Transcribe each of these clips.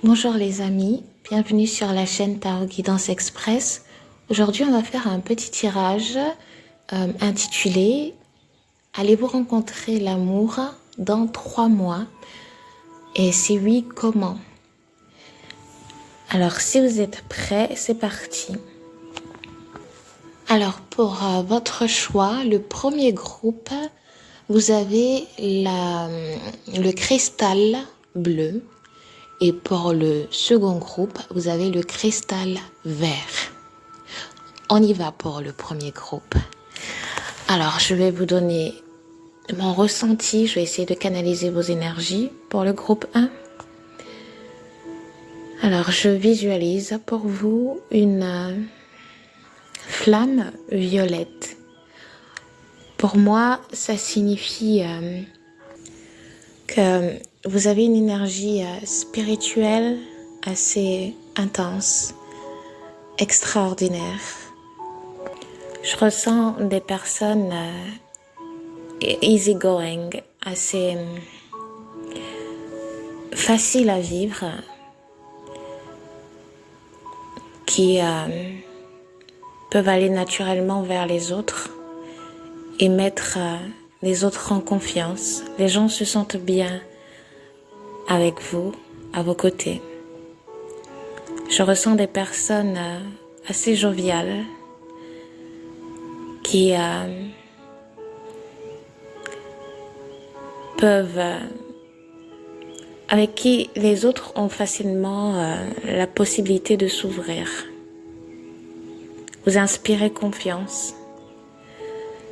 Bonjour les amis, bienvenue sur la chaîne Tarot Guidance Express. Aujourd'hui on va faire un petit tirage intitulé Allez-vous rencontrer l'amour dans 3 mois? Et si oui, comment? Alors si vous êtes prêts, c'est parti. Alors pour votre choix, le premier groupe, vous avez le cristal bleu. Et pour le second groupe, vous avez le cristal vert. On y va pour le premier groupe. Alors, je vais vous donner mon ressenti. Je vais essayer de canaliser vos énergies pour le groupe 1. Alors, je visualise pour vous une flamme violette. Pour moi, ça signifie que vous avez une énergie spirituelle assez intense, extraordinaire. Je ressens des personnes easygoing, assez faciles à vivre, qui peuvent aller naturellement vers les autres et mettre les autres en confiance. Les gens se sentent bien avec vous, à vos côtés. Je ressens des personnes assez joviales qui peuvent, avec qui les autres ont facilement la possibilité de s'ouvrir. Vous inspirez confiance.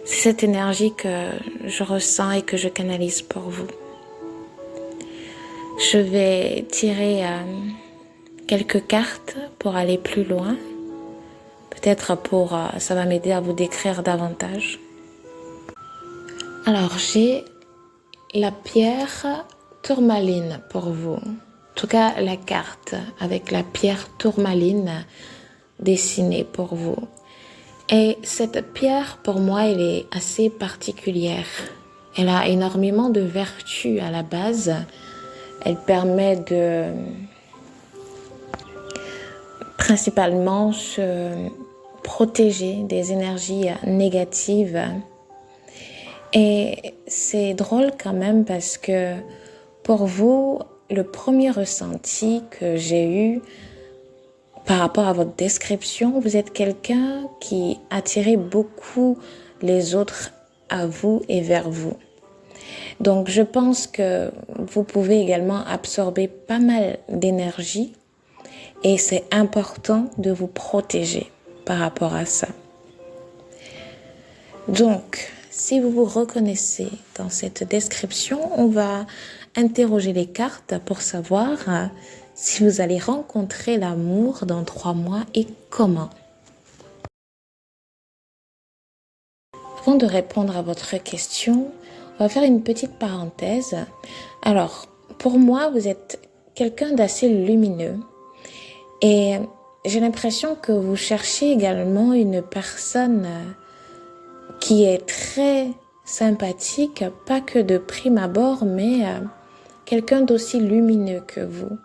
C'est cette énergie que je ressens et que je canalise pour vous. Je vais tirer quelques cartes pour aller plus loin. Peut-être ça va m'aider à vous décrire davantage. Alors, j'ai la pierre tourmaline pour vous. En tout cas, la carte avec la pierre tourmaline dessinée pour vous. Et cette pierre, pour moi, elle est assez particulière. Elle a énormément de vertus à la base. Elle permet de principalement se protéger des énergies négatives. Et c'est drôle quand même parce que pour vous, le premier ressenti que j'ai eu par rapport à votre description, vous êtes quelqu'un qui attirait beaucoup les autres à vous et vers vous. Donc je pense que vous pouvez également absorber pas mal d'énergie et c'est important de vous protéger par rapport à ça. Donc, si vous vous reconnaissez dans cette description, on va interroger les cartes pour savoir si vous allez rencontrer l'amour dans 3 mois et comment. Avant de répondre à votre question, on va faire une petite parenthèse. Alors, pour moi, vous êtes quelqu'un d'assez lumineux et j'ai l'impression que vous cherchez également une personne qui est très sympathique, pas que de prime abord, mais quelqu'un d'aussi lumineux que vous.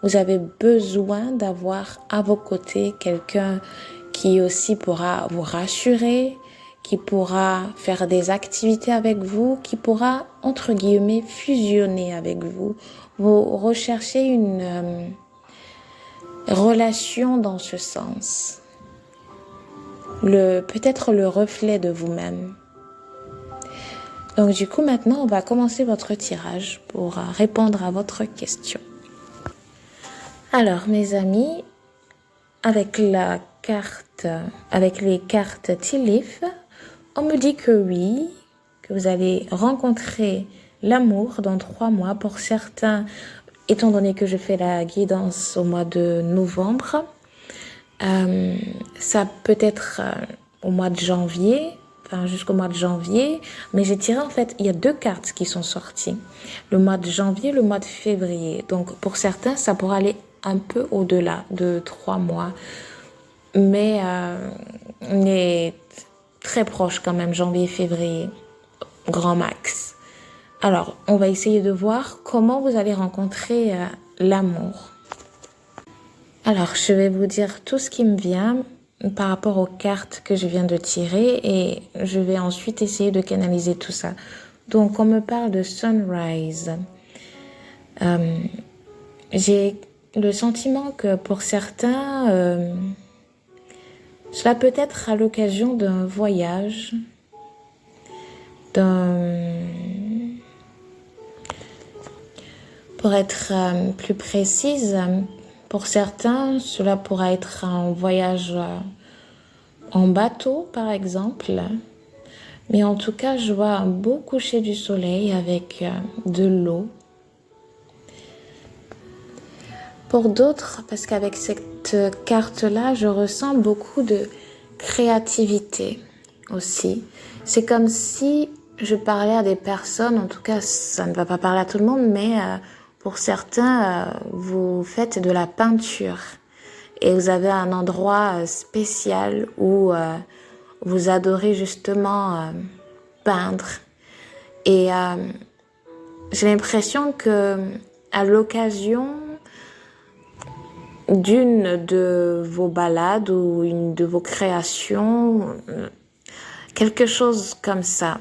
Vous avez besoin d'avoir à vos côtés quelqu'un qui aussi pourra vous rassurer, qui pourra faire des activités avec vous, qui pourra, entre guillemets, fusionner avec vous. Vous recherchez une relation dans ce sens. Peut-être le reflet de vous-même. Donc du coup, maintenant, on va commencer votre tirage pour répondre à votre question. Alors, mes amis, avec les cartes Tea Leaf, on me dit que oui, que vous allez rencontrer l'amour dans 3 mois. Pour certains, étant donné que je fais la guidance au mois de novembre, ça peut être au mois de janvier, enfin jusqu'au mois de janvier, mais j'ai tiré en fait, il y a 2 cartes qui sont sorties, le mois de janvier, le mois de février. Donc pour certains, ça pourra aller un peu au-delà de 3 mois, mais on est très proche quand même, janvier, février, grand max. Alors, on va essayer de voir comment vous allez rencontrer l'amour. Alors, je vais vous dire tout ce qui me vient par rapport aux cartes que je viens de tirer et je vais ensuite essayer de canaliser tout ça. Donc, on me parle de sunrise. J'ai le sentiment que pour certains, cela peut être à l'occasion d'un voyage, pour être plus précise, pour certains, cela pourra être un voyage en bateau, par exemple. Mais en tout cas, je vois un beau coucher du soleil avec de l'eau. Pour d'autres, parce qu'avec cette carte-là, je ressens beaucoup de créativité aussi. C'est comme si je parlais à des personnes, en tout cas, ça ne va pas parler à tout le monde, mais pour certains, vous faites de la peinture et vous avez un endroit spécial où vous adorez justement peindre. Et j'ai l'impression que à l'occasion d'une de vos balades ou une de vos créations, quelque chose comme ça,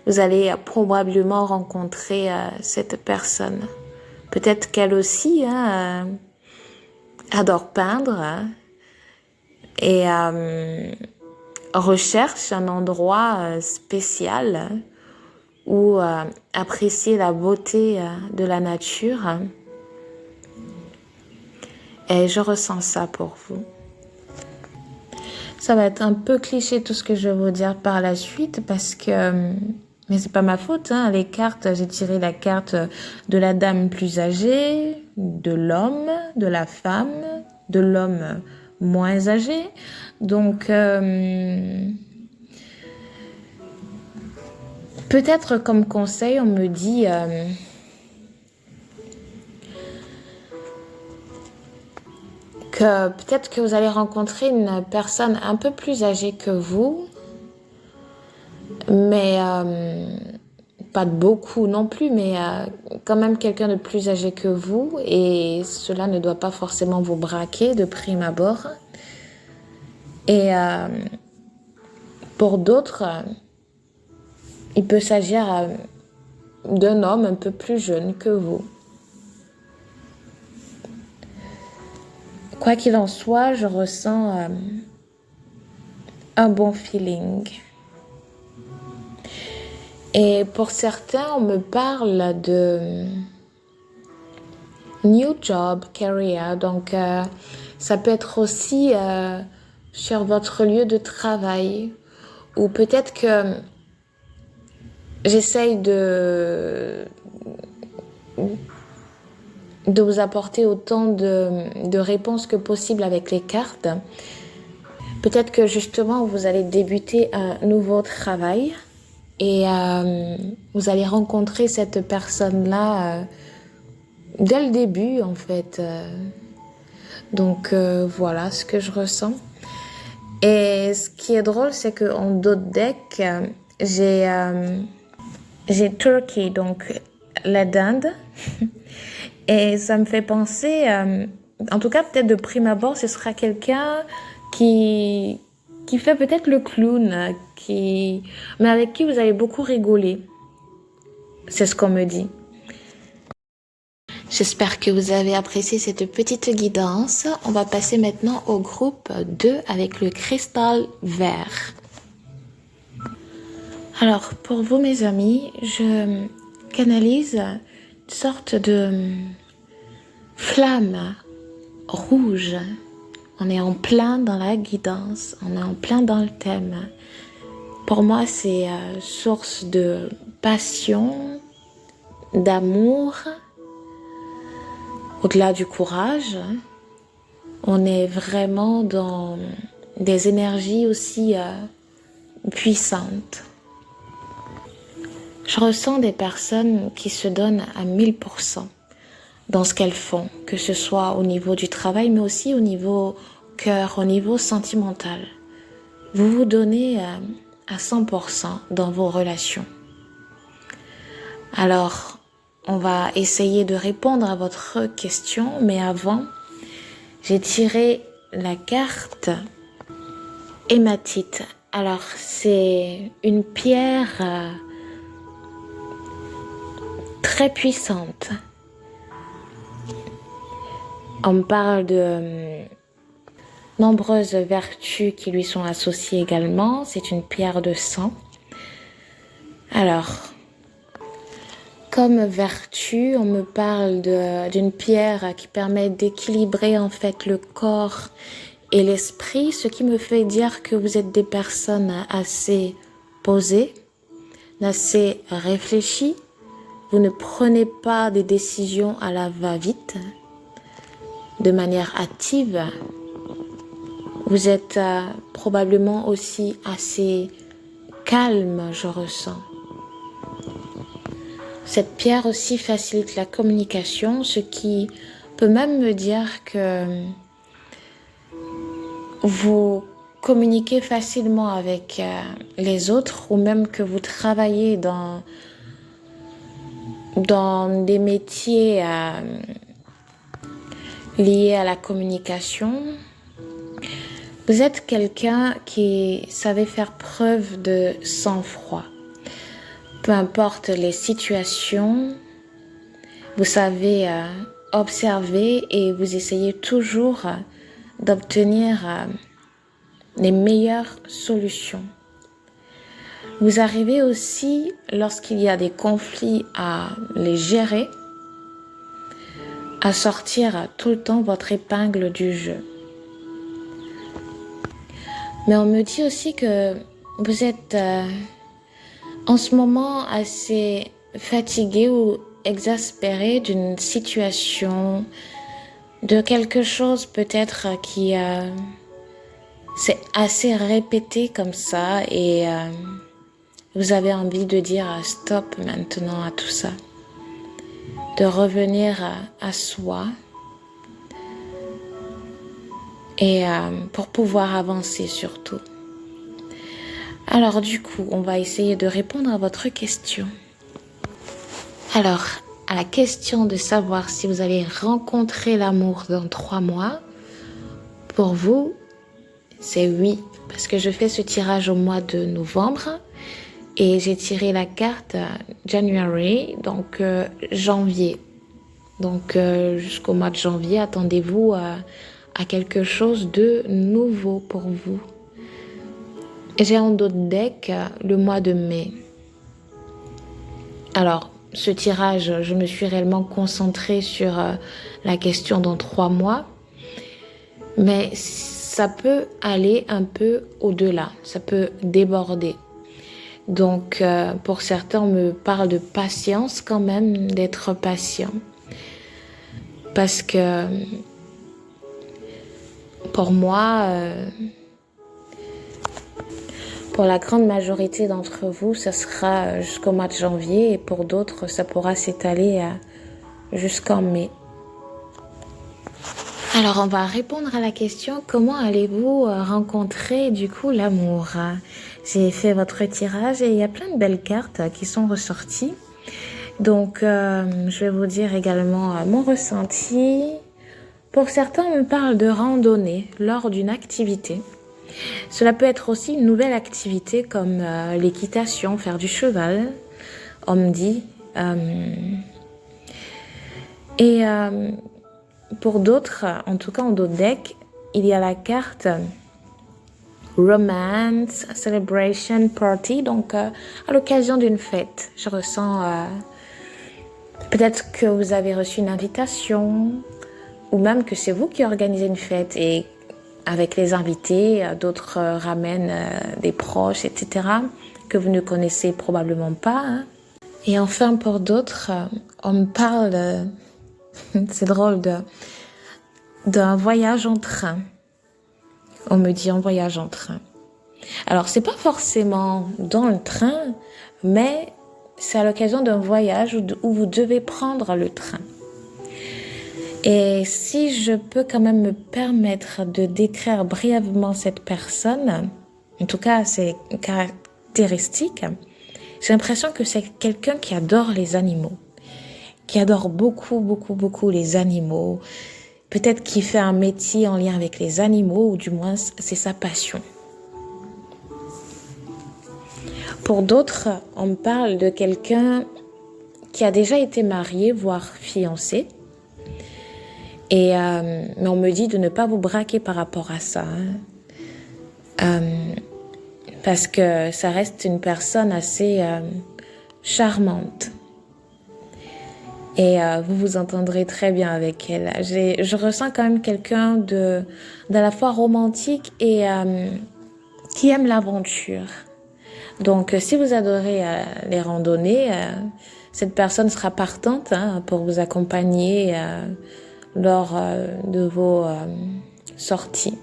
vous allez probablement rencontrer cette personne. Peut-être qu'elle aussi adore peindre et recherche un endroit spécial où apprécier la beauté de la nature. Et je ressens ça pour vous. Ça va être un peu cliché tout ce que je vais vous dire par la suite parce que... Mais c'est pas ma faute, hein. Les cartes, j'ai tiré la carte de la dame plus âgée, de l'homme, de la femme, de l'homme moins âgé. Donc, peut-être comme conseil, on me dit... que peut-être que vous allez rencontrer une personne un peu plus âgée que vous, mais pas de beaucoup non plus, mais quand même quelqu'un de plus âgé que vous, et cela ne doit pas forcément vous braquer de prime abord. Et pour d'autres, il peut s'agir d'un homme un peu plus jeune que vous. Quoi qu'il en soit, je ressens un bon feeling. Et pour certains, on me parle de new job, career. Donc, ça peut être aussi sur votre lieu de travail. Ou peut-être que j'essaye de vous apporter autant de réponses que possible avec les cartes. Peut-être que justement, vous allez débuter un nouveau travail. Et vous allez rencontrer cette personne-là dès le début, en fait. Donc, voilà ce que je ressens. Et ce qui est drôle, c'est qu'en d'autres decks, j'ai Turkey, donc la dinde. Et ça me fait penser, en tout cas, peut-être de prime abord, ce sera quelqu'un qui fait peut-être le clown, mais avec qui vous allez beaucoup rigoler. C'est ce qu'on me dit. J'espère que vous avez apprécié cette petite guidance. On va passer maintenant au groupe 2 avec le cristal vert. Alors, pour vous, mes amis, je canalise une sorte de flamme rouge. On est en plein dans la guidance, on est en plein dans le thème. Pour moi, c'est source de passion, d'amour, au-delà du courage. On est vraiment dans des énergies aussi puissantes. Je ressens des personnes qui se donnent à 1000% dans ce qu'elles font, que ce soit au niveau du travail, mais aussi au niveau cœur, au niveau sentimental. Vous vous donnez à 100% dans vos relations. Alors, on va essayer de répondre à votre question, mais avant, j'ai tiré la carte hématite. Alors, c'est une pierre très puissante. On parle de nombreuses vertus qui lui sont associées également. C'est une pierre de sang. Alors, comme vertu, on me parle d'une pierre qui permet d'équilibrer en fait le corps et l'esprit, ce qui me fait dire que vous êtes des personnes assez posées, assez réfléchies. Vous ne prenez pas des décisions à la va-vite, de manière hâtive. Vous êtes probablement aussi assez calme, je ressens. Cette pierre aussi facilite la communication, ce qui peut même me dire que vous communiquez facilement avec les autres ou même que vous travaillez dans des métiers liés à la communication. Vous êtes quelqu'un qui savait faire preuve de sang-froid. Peu importe les situations, vous savez observer et vous essayez toujours d'obtenir les meilleures solutions. Vous arrivez aussi, lorsqu'il y a des conflits, à les gérer, à sortir tout le temps votre épingle du jeu. Mais on me dit aussi que vous êtes en ce moment assez fatigué ou exaspéré d'une situation, de quelque chose peut-être qui c'est assez répété comme ça et vous avez envie de dire stop maintenant à tout ça, de revenir à soi et pour pouvoir avancer surtout. Alors du coup, on va essayer de répondre à votre question. Alors, à la question de savoir si vous allez rencontrer l'amour dans 3 mois, pour vous, c'est oui, parce que je fais ce tirage au mois de novembre et j'ai tiré la carte January, donc janvier. Donc jusqu'au mois de janvier, attendez-vous à quelque chose de nouveau pour vous. J'ai en d'autres deck le mois de mai. Alors, ce tirage, je me suis réellement concentrée sur la question dans 3 mois. Mais ça peut aller un peu au-delà, ça peut déborder. Donc, pour certains, on me parle de patience quand même, d'être patient. Parce que, pour moi, pour la grande majorité d'entre vous, ça sera jusqu'au mois de janvier et pour d'autres, ça pourra s'étaler jusqu'en mai. Alors, on va répondre à la question, comment allez-vous rencontrer du coup l'amour? J'ai fait votre tirage et il y a plein de belles cartes qui sont ressorties. Donc, je vais vous dire également mon ressenti. Pour certains, on me parle de randonnée lors d'une activité. Cela peut être aussi une nouvelle activité comme l'équitation, faire du cheval, on me dit. Pour d'autres, en tout cas en d'autres decks, il y a la carte Romance, Celebration, Party. Donc, à l'occasion d'une fête, je ressens peut-être que vous avez reçu une invitation ou même que c'est vous qui organisez une fête et avec les invités, d'autres ramènent des proches, etc., que vous ne connaissez probablement pas. Hein. Et enfin, pour d'autres, on me parle... c'est drôle d'un voyage en train. On me dit un voyage en train. Alors, c'est pas forcément dans le train, mais c'est à l'occasion d'un voyage où vous devez prendre le train. Et si je peux quand même me permettre de décrire brièvement cette personne, en tout cas ses caractéristiques, j'ai l'impression que c'est quelqu'un qui adore les animaux, qui adore beaucoup, beaucoup, beaucoup les animaux. peut-être qui fait un métier en lien avec les animaux, ou du moins c'est sa passion. Pour d'autres, on me parle de quelqu'un qui a déjà été marié, voire fiancé. Mais on me dit de ne pas vous braquer par rapport à ça. Parce que ça reste une personne assez charmante. Et vous vous entendrez très bien avec elle. Je ressens quand même quelqu'un d'à la fois romantique et qui aime l'aventure. Donc, si vous adorez les randonnées, cette personne sera partante pour vous accompagner lors de vos sorties.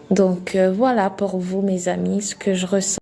Donc, voilà pour vous, mes amis, ce que je ressens.